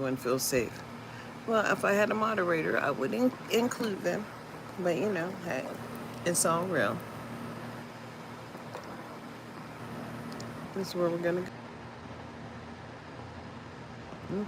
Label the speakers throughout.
Speaker 1: everyone feels safe. Well, if I had a moderator, I would include them. But hey, it's all real. This is where we're gonna go.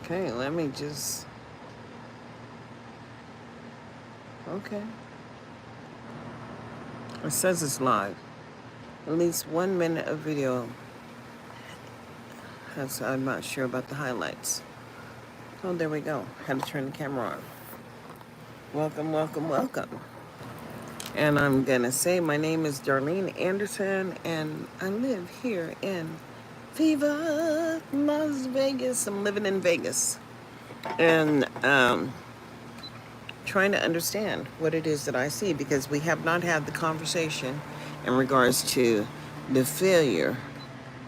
Speaker 1: Okay, let me just. Okay. It says it's live. At least 1 minute of video. I'm not sure about the highlights. Oh, there we go. Had to turn the camera on. Welcome, welcome, welcome. And I'm gonna say my name is Darlene Anderson, and I live here in Viva Las Vegas. I'm living in Vegas, and trying to understand what it is that I see, because we have not had the conversation in regards to the failure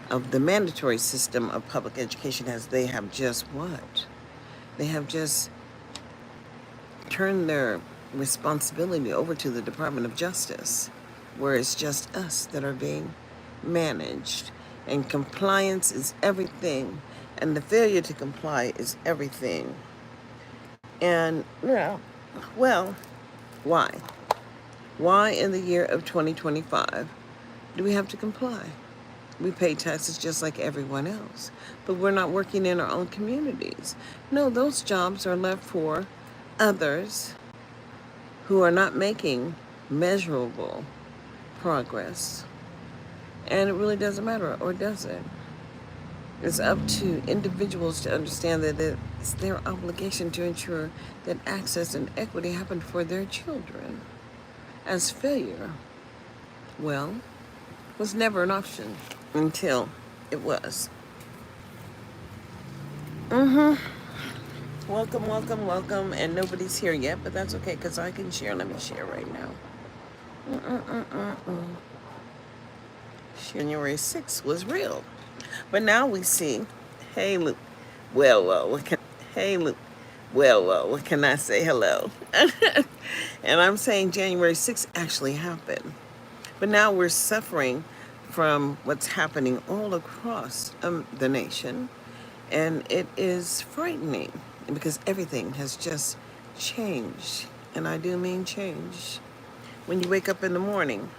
Speaker 1: of the mandatory system of public education, as they have just what? They have just turned their responsibility over to the Department of Justice, where it's just us that are being managed. And compliance is everything, and the failure to comply is everything. And, well, why? Why in the year of 2025 do we have to comply? We pay taxes just like everyone else, but we're not working in our own communities. No, those jobs are left for others who are not making measurable progress. And it really doesn't matter, or does it? It's up to individuals to understand that it's their obligation to ensure that access and equity happen for their children. As failure, well, was never an option until it was. Welcome, welcome, welcome. And nobody's here yet, but that's okay, because I can share. Let me share right now. January 6th was real. But now we see, hey, Luke, what can I say? Hello. And I'm saying January 6th actually happened. But now we're suffering from what's happening all across the nation. And it is frightening, because everything has just changed. And I do mean change. When you wake up in the morning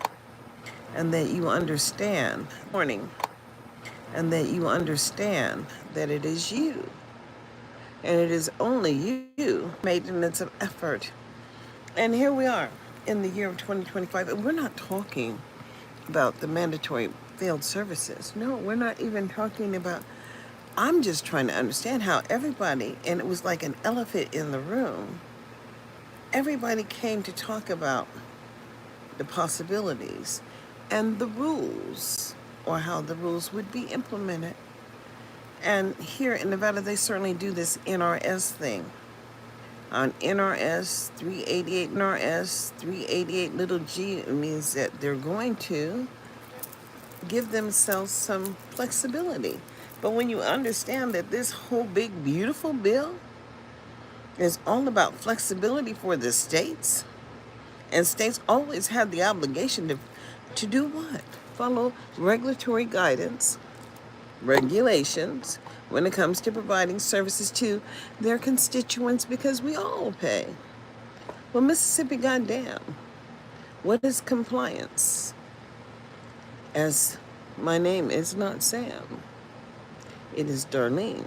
Speaker 1: and that you understand, that it is you, and it is only you, maintenance of effort. And here we are in the year of 2025, and we're not talking about the mandatory field services. No, we're not even talking about. I'm just trying to understand how everybody, and it was like an elephant in the room, everybody came to talk about the possibilities and the rules, or how the rules would be implemented. And here in Nevada, they certainly do this NRS thing. On NRS 388, NRS 388 little g, it means that they're going to give themselves some flexibility. But when you understand that this whole big, beautiful bill is all about flexibility for the states, and states always had the obligation to do what? Follow regulatory guidance, regulations, when it comes to providing services to their constituents, because we all pay. Well, Mississippi, goddamn, what is compliance? As my name is not Sam, it is Darlene,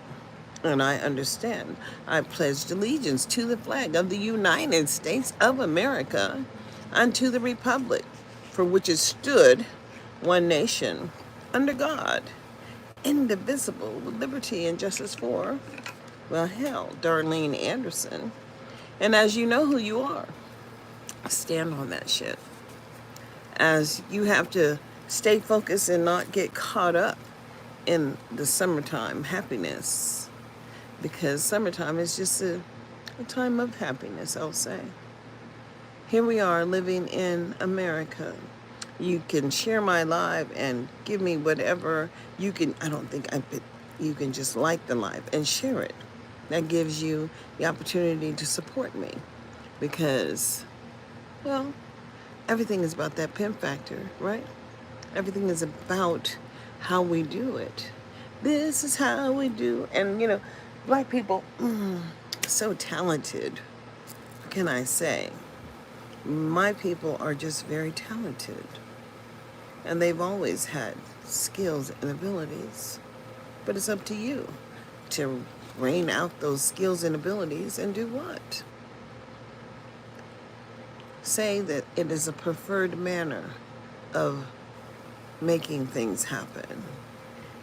Speaker 1: and I understand. I pledged allegiance to the flag of the United States of America and to the republic for which it stood, one nation, under God, indivisible, with liberty and justice for, well, hell, Darlene Anderson. And as you know who you are, stand on that shit. As you have to stay focused and not get caught up in the summertime happiness, because summertime is just a time of happiness, I'll say. Here we are living in America. You can share my live and give me whatever you can. You can just like the live and share it. That gives you the opportunity to support me, because, well, everything is about that pimp factor, right? Everything is about how we do it. This is how we do. And, Black people, so talented. What can I say? My people are just very talented. And they've always had skills and abilities. But it's up to you to rein out those skills and abilities and do what? Say that it is a preferred manner of making things happen.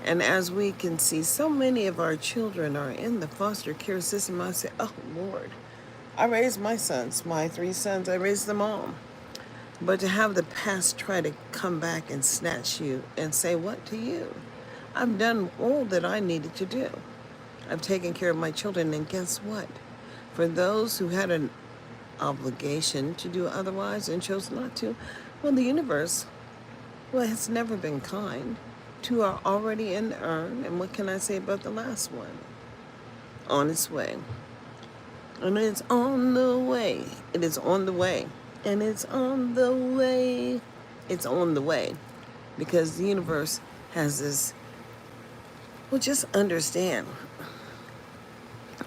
Speaker 1: And as we can see, so many of our children are in the foster care system. I say, oh, Lord, I raised my sons, my 3 sons, I raised them all. But to have the past try to come back and snatch you and say, what to you? I've done all that I needed to do. I've taken care of my children, and guess what? For those who had an obligation to do otherwise and chose not to, well, the universe, well, it's never been kind. 2 are already in the urn, and what can I say about the last one? On its way. And it's on the way. It is on the way. And it's on the way. It's on the way. Because the universe has this, well, just understand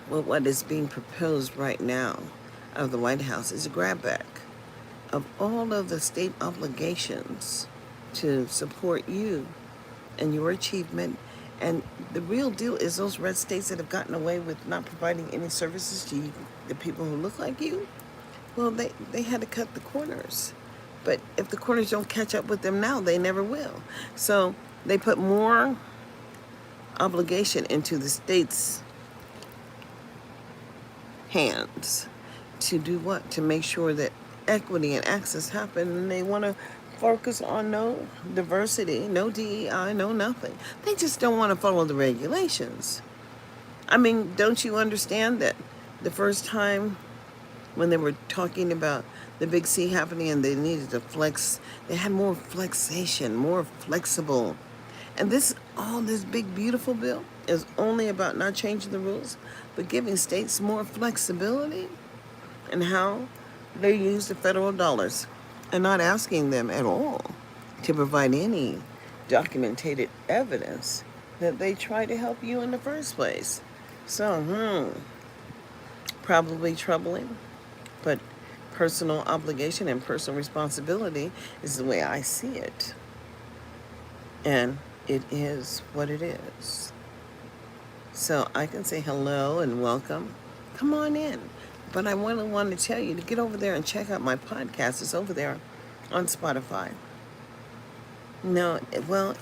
Speaker 1: what is being proposed right now of the White House is a grab back of all of the state obligations to support you and your achievement. And the real deal is those red states that have gotten away with not providing any services to you, the people who look like you, well, they had to cut the corners. But if the corners don't catch up with them now, they never will. So they put more obligation into the states' hands to do what? To make sure that equity and access happen. And they want to focus on no diversity, no DEI, no nothing. They just don't want to follow the regulations. I mean, don't you understand that the first time when they were talking about the big C happening and they needed to flex, they had more flexation, more flexible. And all this big, beautiful bill is only about not changing the rules, but giving states more flexibility in how they use the federal dollars and not asking them at all to provide any documented evidence that they tried to help you in the first place. So, probably troubling, but personal obligation and personal responsibility is the way I see it. And it is what it is. So I can say hello and welcome. Come on in. But I want to tell you to get over there and check out my podcast. It's over there on Spotify. No, well,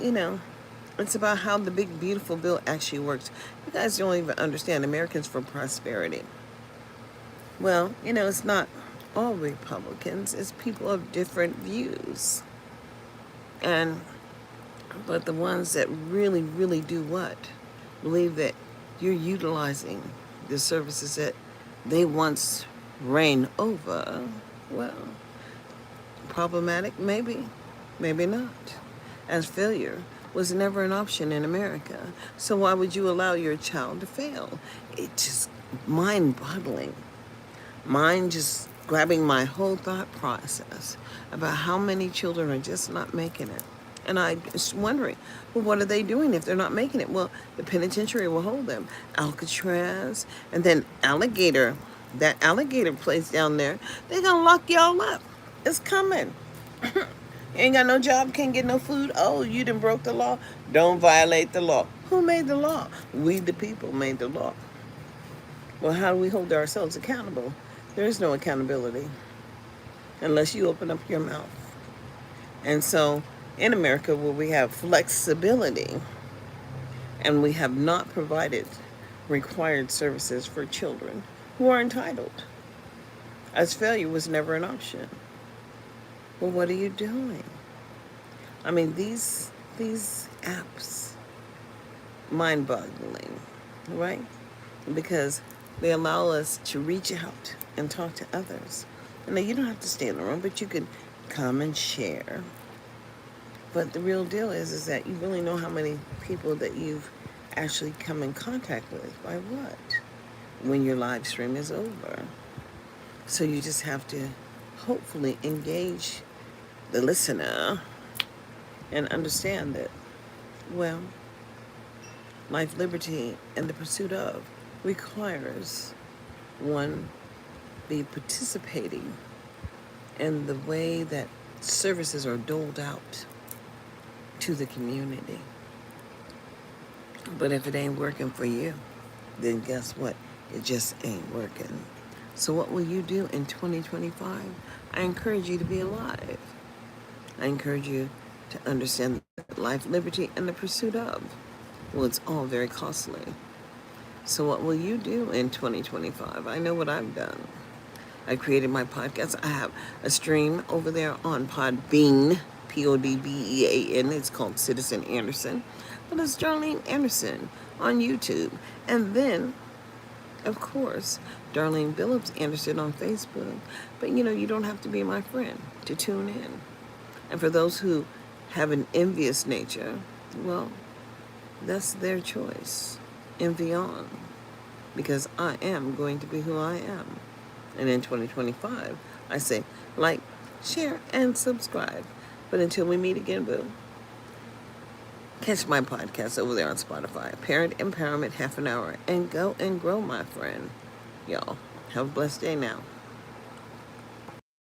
Speaker 1: it's about how the big, beautiful bill actually works. You guys don't even understand Americans for Prosperity. Well, it's not all Republicans. It's people of different views. But the ones that really, really do what? Believe that you're utilizing the services that they once reigned over. Well, problematic? Maybe. Maybe not. As failure was never an option in America. So why would you allow your child to fail? It's just mind-boggling. Mind just grabbing my whole thought process about how many children are just not making it. And I'm just wondering, well, what are they doing if they're not making it? Well, the penitentiary will hold them. Alcatraz, and then Alligator, that alligator place down there, they're going to lock y'all up. It's coming. You ain't got no job, can't get no food. Oh, you done broke the law. Don't violate the law. Who made the law? We, the people, made the law. Well, how do we hold ourselves accountable? There is no accountability unless you open up your mouth. And so in America, where we have flexibility and we have not provided required services for children who are entitled, as failure was never an option. Well, what are you doing? I mean, these apps, mind-boggling, right? Because they allow us to reach out and talk to others. And now you don't have to stay in the room, but you can come and share. But the real deal is that you really know how many people that you've actually come in contact with by what? When your live stream is over. So you just have to hopefully engage the listener and understand that, well, life, liberty, and the pursuit of requires one be participating in the way that services are doled out to the community. But if it ain't working for you, then guess what? It just ain't working. So what will you do in 2025? I encourage you to be alive. I encourage you to understand that life, liberty, and the pursuit of, well, it's all very costly. So what will you do in 2025? I know what I've done. I created my podcast. I have a stream over there on Podbean, Podbean. It's called Citizen Anderson. But it's Darlene Anderson on YouTube. And then, of course, Darlene Phillips Anderson on Facebook. But you don't have to be my friend to tune in. And for those who have an envious nature, well, that's their choice. Envy on. Because I am going to be who I am. And in 2025, I say like, share, and subscribe. But until we meet again, boo, catch my podcast over there on Spotify. Parent Empowerment, half an hour. And go and grow, my friend. Y'all, have a blessed day now.